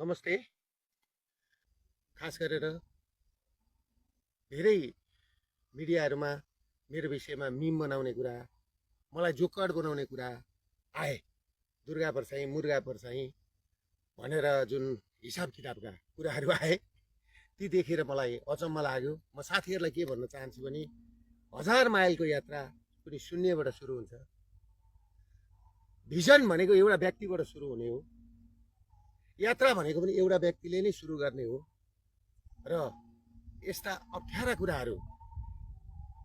नमस्ते। खास गरेर धेरै मिडियाहरूमा मेरो विषयमा मिम बनाउने कुरा, मलाई जोकर बनाउने कुरा आए। दुर्गा परसाई मुर्गा परसाई भनेर जुन हिसाब किताबका कुराहरू आए, ती देखेर मलाई अचम्म लाग्यो। म साथीहरूलाई के भन्न चाहन्छु भने 1000 माइलको यात्रा कुनै शून्यबाट सुरु हुन्छ। भिजन भनेको एउटा व्यक्तिबाट सुरु हुने हो। यात्रा भनेको पनि एउटा व्यक्तिले नै सुरु गर्ने हो र यस्ता अप्ठ्यारा कुराहरू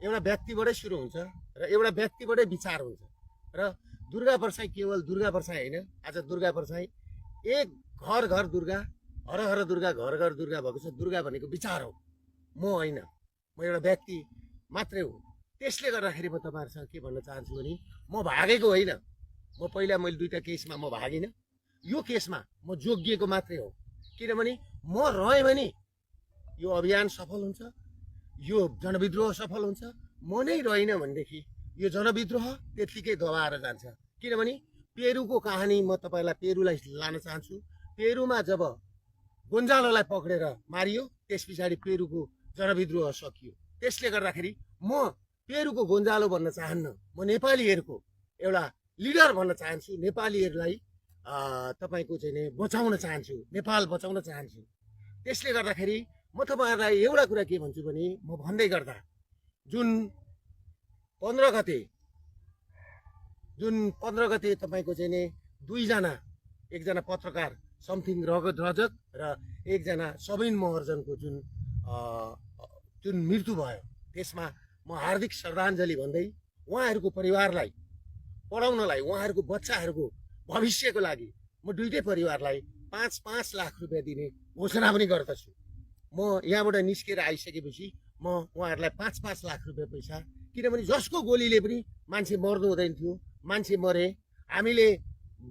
एउटा व्यक्तिबाटै सुरु हुन्छ र एउटा व्यक्तिबाटै विचार हुन्छ। र दुर्गा परसाई केवल दुर्गा परसाई होइन, आज दुर्गा परसाई एक घर घर दुर्गा, हर हर दुर्गा, घर घर दुर्गा भएको छ। दुर्गा भनेको विचार हो, म होइन, म एउटा व्यक्ति मात्रै हो। त्यसले गर्दाखेरि म तपाईँहरूसँग के भन्न चाहन्छु भने म भागेको होइन। मैले दुईवटा केसमा म भागिनँ। यो केसमा म जोगिएको मात्रै हो, किनभने म रहेँ भने यो अभियान सफल हुन्छ, यो जनविद्रोह सफल हुन्छ। म नै रहेन भनेदेखि यो जनविद्रोह त्यत्तिकै दबाएर जान्छ। किनभने पेरुको कहानी म तपाईँलाई पेरुलाई लान चाहन्छु। पेरुमा जब गोन्जालोलाई पक्रेर मारियो, त्यस पछाडि पेरुको जनविद्रोह सकियो। त्यसले गर्दाखेरि म पेरुको गोन्जालो भन्न चाहन्न, म नेपालीहरूको एउटा लिडर भन्न चाहन्छु। नेपालीहरूलाई तपाईँको चाहिँ बचाउन चाहन्छु, नेपाल बचाउन चाहन्छु। त्यसले गर्दाखेरि म तपाईँहरूलाई एउटा कुरा के भन्छु भने, म भन्दै गर्दा जुन 15 गते तपाईँको चाहिँ दुईजना, एकजना पत्रकार समथिङ रगत रजक र एकजना सबिन महर्जनको जुन मृत्यु भयो, त्यसमा म हार्दिक श्रद्धाञ्जली भन्दै उहाँहरूको परिवारलाई पढाउनलाई, उहाँहरूको बच्चाहरूको भविष्यको लागि म दुईटै परिवारलाई 5-5 लाख रुपियाँ दिने घोषणा पनि गर्दछु। म यहाँबाट निस्केर आइसकेपछि म उहाँहरूलाई 5-5 लाख रुपियाँ पैसा, किनभने जसको गोलीले पनि मान्छे मर्नु हुँदैन थियो, मान्छे मरे। हामीले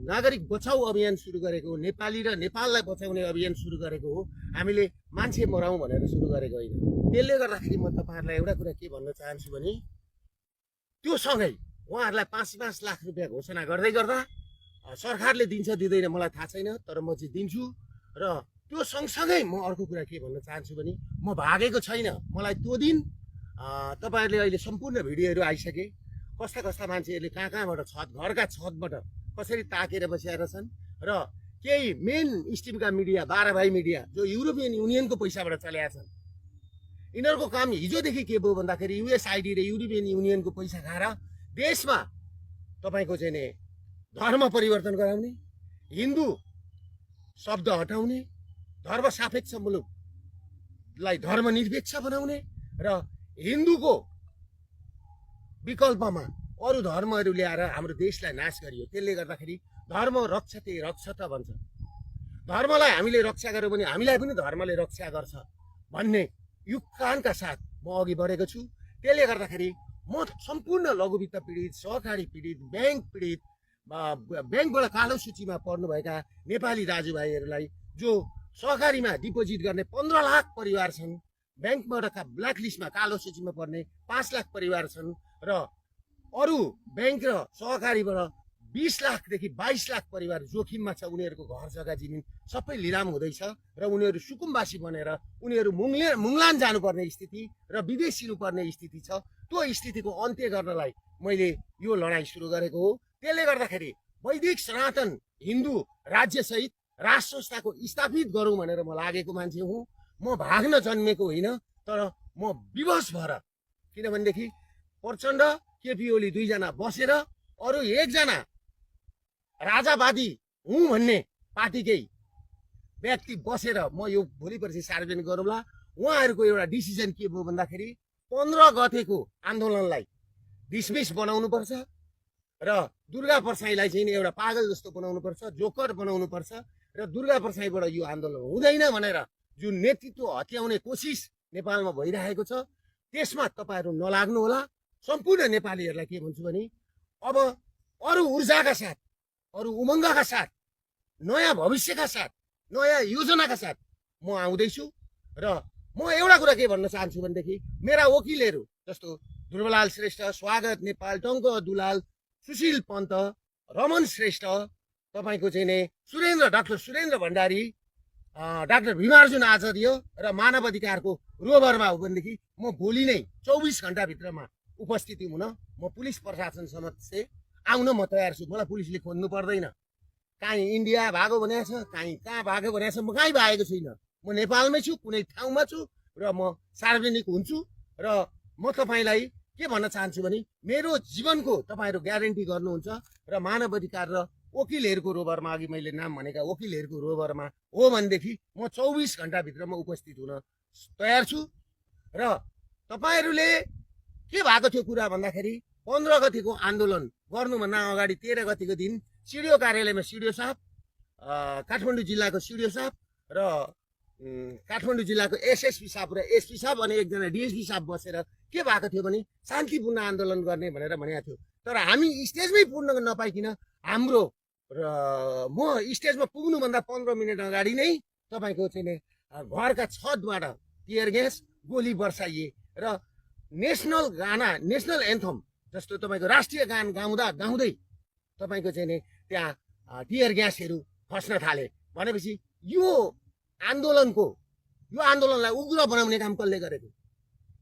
नागरिक बचाउ अभियान सुरु गरेको हो, नेपाली र नेपाललाई बचाउने अभियान सुरु गरेको हो। हामीले मान्छे मराउँ भनेर सुरु गरेको होइन। त्यसले गर्दाखेरि म तपाईँहरूलाई एउटा कुरा के भन्न चाहन्छु भने, त्यो सँगै उहाँहरूलाई 5-5 लाख रुपियाँ घोषणा गर्दै गर्दा सरकारले दिन्छ दिँदैन मलाई थाहा छैन, तर म चाहिँ दिन्छु। र त्यो सँगसँगै म अर्को कुरा के भन्न चाहन्छु भने, म भागेको छैन। मलाई त्यो दिन तपाईँहरूले अहिले सम्पूर्ण भिडियोहरू आइसके, कस्ता कस्ता मान्छेहरूले कहाँबाट घरका छतबाट कसरी ताकेर बसेर छन्। र केही मेन स्ट्रिमका मिडिया, 12 भाइ मिडिया, जो युरोपियन युनियनको पैसाबाट चलेका छन्, यिनीहरूको काम हिजोदेखि के भयो भन्दाखेरि युएसआइडी र युरोपियन युनियनको पैसा खाएर देशमा तपाईँको चाहिँ धर्म परिवर्तन गराउने, हिन्दू शब्द हटाउने, धर्मसापेक्ष मुलुकलाई धर्मनिरपेक्ष बनाउने र हिन्दूको विकल्पमा अरू धर्महरू ल्याएर हाम्रो देशलाई नाश गरियो। त्यसले गर्दाखेरि धर्म रक्षते रक्षत भन्छ। धर्मलाई हामीले रक्षा गऱ्यौँ भने हामीलाई पनि धर्मले रक्षा गर्छ भन्ने युक्कानका साथ म अघि बढेको छु। त्यसले गर्दाखेरि म सम्पूर्ण लघुवित्त पीडित, सहकारी पीडित, ब्याङ्क पीडित, ब्याङ्कबाट कालो सूचीमा पर्नुभएका नेपाली दाजुभाइहरूलाई, जो सहकारीमा डिपोजिट गर्ने 15 लाख परिवार छन्, ब्याङ्कबाट ब्ल्याक लिस्टमा कालो सूचीमा पर्ने 5 लाख परिवार छन्, र अरू ब्याङ्क र सहकारीबाट 20 लाखदेखि 22 लाख परिवार जोखिममा छ। उनीहरूको घर जग्गा जमिन सबै लिलाम हुँदैछ र उनीहरू सुकुम्बासी बनेर उनीहरू मुङलान जानुपर्ने स्थिति र विदेश हिँड्नुपर्ने स्थिति छ। त्यो स्थितिको अन्त्य गर्नलाई मैले यो लडाइँ सुरु गरेको हो। त्यसले गर्दाखेरि वैदिक सनातन हिन्दू राज्यसहित राष्ट्र संस्थाको स्थापित गरौँ भनेर म लागेको मान्छे हुँ। म भाग्न जन्मेको होइन, तर म विवश भएर, किनभनेदेखि प्रचण्ड, केपी ओली दुईजना बसेर अरू एकजना राजावादी हुँ भन्ने पार्टीकै व्यक्ति बसेर, म यो भोलि पर्सि सार्वजनिक गरौँला, उहाँहरूको एउटा डिसिजन के भयो भन्दाखेरि 15 गतेको आन्दोलनलाई डिसमिस बनाउनुपर्छ र दुर्गा परसाईलाई चाहिँ एउटा पागल जस्तो बनाउनुपर्छ, जोकर बनाउनुपर्छ र दुर्गा परसाईबाट यो आन्दोलन हुँदैन भनेर जुन नेतृत्व हत्याउने कोसिस नेपालमा भइरहेको छ, त्यसमा तपाईँहरू नलाग्नु होला। सम्पूर्ण नेपालीहरूलाई के भन्छु भने, अब अरू ऊर्जाका साथ, अरू उमङ्गका साथ, नयाँ भविष्यका साथ, नयाँ योजनाका साथ म आउँदैछु। र म एउटा कुरा के भन्न चाहन्छु भनेदेखि, मेरा वकिलहरू जस्तो ध्रुवलाल श्रेष्ठ, स्वागत नेपाल, टङ्क दुलाल, सुशील पन्त, रमन श्रेष्ठ, तपाईँको चाहिँ डाक्टर सुरेन्द्र भण्डारी, डाक्टर भीमार्जुन आचार्य र मानव अधिकारको रोभरमा हो भनेदेखि म भोलि नै 24 घण्टाभित्रमा उपस्थिति हुन म पुलिस प्रशासन समक्ष आउन म तयार छु। मलाई पुलिसले खोज्नु पर्दैन। काहीँ इन्डिया भागो भनेको छ, कहाँ भागो भनेको छ, म कहीँ भागेको छुइनँ। म नेपालमै छु, कुनै ठाउँमा छु र म सार्वजनिक हुन्छु। र म तपाईँलाई के भन्न चाहन्छु भने मेरो जीवनको तपाईँहरू ग्यारेन्टी गर्नुहुन्छ र मानव अधिकार र वकिलहरूको रोभरमा, अघि मैले नाम भनेका वकिलहरूको रोभरमा हो भनेदेखि म 24 घण्टाभित्रमा उपस्थित हुन तयार छु। र तपाईँहरूले के भएको थियो कुरा भन्दाखेरि 15 गतिको आन्दोलन गर्नुभन्दा अगाडि 13 गतिको दिन सिडिओ कार्यालयमा सिडिओ साहब, काठमाडौँ जिल्लाको सिडिओ साहब र काठमाडौँ जिल्लाको एसएसपी साहब र एसपी साहब अनि एकजना डिएसपी साहब बसेर के भएको थियो भने शान्तिपूर्ण आन्दोलन गर्ने भनेर भनेको थियो। तर हामी स्टेजमै पुग्न नपाइकन हाम्रो र म स्टेजमा पुग्नुभन्दा 15 मिनट अगाडि नै तपाईँको चाहिँ घरका छतबाट टियर ग्यास गोली बर्साइए र नेसनल गाना, नेसनल एन्थम जस्तो तपाईँको राष्ट्रिय गान गाउँदै तपाईँको चाहिँ नि त्यहाँ टियर ग्यासहरू खस्न थाले। भनेपछि यो आन्दोलनलाई उग्र बनाउने काम कसले गरेको?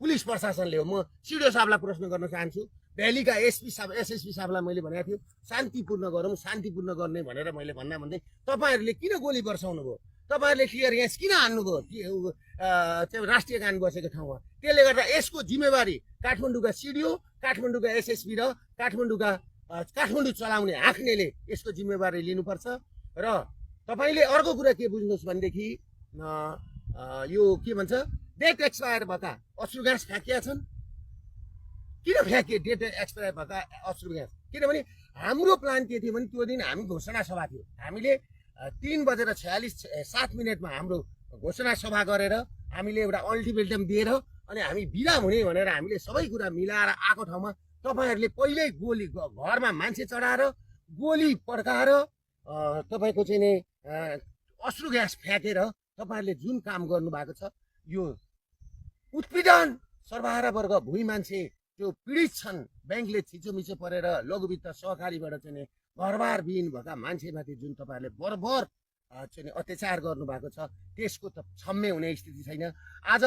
पुलिस प्रशासनले हो। म सिडिओ साहबलाई प्रश्न गर्न चाहन्छु। भ्यालीका एसपी साहब, एसएसपी साहबलाई मैले भनेको थियो शान्तिपूर्ण गरौँ, शान्तिपूर्ण गर्ने भनेर मैले भन्दै तपाईँहरूले किन गोली बर्साउनु भयो? तपाईँहरूले टियर ग्यास किन हान्नुभयो राष्ट्रिय गान बसेको ठाउँमा? त्यसले गर्दा यसको जिम्मेवारी काठमाडौँका सिडिओ, काठमाडौँका एसएसपी र काठमाडौँ चलाउने हाँक्नेले यसको जिम्मेवारी लिनुपर्छ। र तपाईँले अर्को कुरा के बुझ्नुहोस् भनेदेखि यो के भन्छ, डेट एक्सपायर भएका अश्रु ग्यास फ्याँकिया छन्। किन फ्याँकिए डेट एक्सपायर भएका अश्रु ग्यास? किनभने हाम्रो प्लान के थियो भने त्यो दिन हामी घोषणा सभा थियो। हामीले 3:46 हाम्रो घोषणा सभा गरेर हामीले एउटा अल्टिमेटम दिएर अनि हामी बिदा हुने भनेर हामीले सबै कुरा मिलाएर आएको ठाउँमा तपाईँहरूले पहिल्यै गोली घरमा मान्छे चढाएर गोली पड्काएर तपाईँको चाहिँ नि अश्रु ग्यास फ्याँकेर तपाईँहरूले जुन काम गर्नुभएको छ यो उत्पीडन सर्वहारा वर्ग भुइँ मान्छे जो पीडित छन्, ब्याङ्कले थिचोमिचो परेर लघुवित्त सहकारीबाट चाहिँ नि घरबार विहीन भएका मान्छेमाथि जुन तपाईँहरूले बर्बर चाहिँ अत्याचार गर्नुभएको छ त्यसको त क्षम्य हुने स्थिति छैन। आज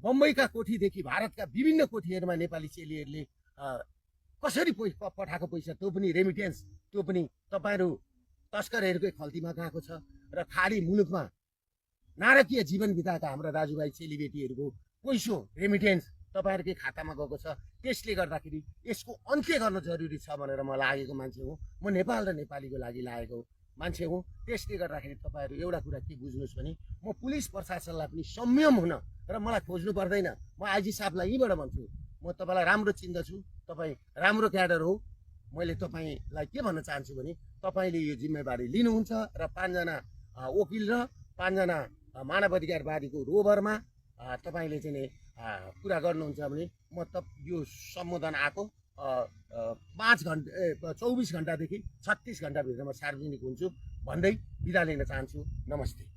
बम्बईका कोठीदेखि भारतका विभिन्न कोठीहरूमा नेपाली चेलीहरूले कसरी पठाएको पैसा त्यो पनि रेमिटेन्स, त्यो पनि तपाईँहरू तस्करहरूकै खल्तीमा गएको छ। र खाडी मुलुकमा नारकीय जीवन बिताएका हाम्रा दाजुभाइ चेलीबेटीहरूको पैसो रेमिटेन्स तपाईँहरूकै खातामा गएको छ। त्यसले गर्दाखेरि यसको अन्त्य गर्न जरुरी छ भनेर म लागेको मान्छे हो। म नेपाल र नेपालीको लागि लागेको मान्छे हो। त्यसले गर्दाखेरि तपाईँहरू एउटा कुरा के बुझ्नुहोस् भने म पुलिस प्रशासनलाई पनि संयम हुन र मलाई खोज्नु पर्दैन। म आइजी साहबलाई यहीँबाट भन्छु, म तपाईँलाई राम्रो चिन्दछु, तपाईँ राम्रो क्याडर हो। मैले तपाईँलाई के भन्न चाहन्छु भने तपाईँले यो जिम्मेवारी लिनुहुन्छ र 5 जना वकिल र 5 जना मानव अधिकारवादीको रोभरमा तपाईँले चाहिँ नि कुरा गर्नुहुन्छ भने म यो सम्बोधन आएको 24 घण्टादेखि 36 घण्टाभित्रमा सार्वजनिक हुन्छु भन्दै बिदा लिन चाहन्छु। नमस्ते।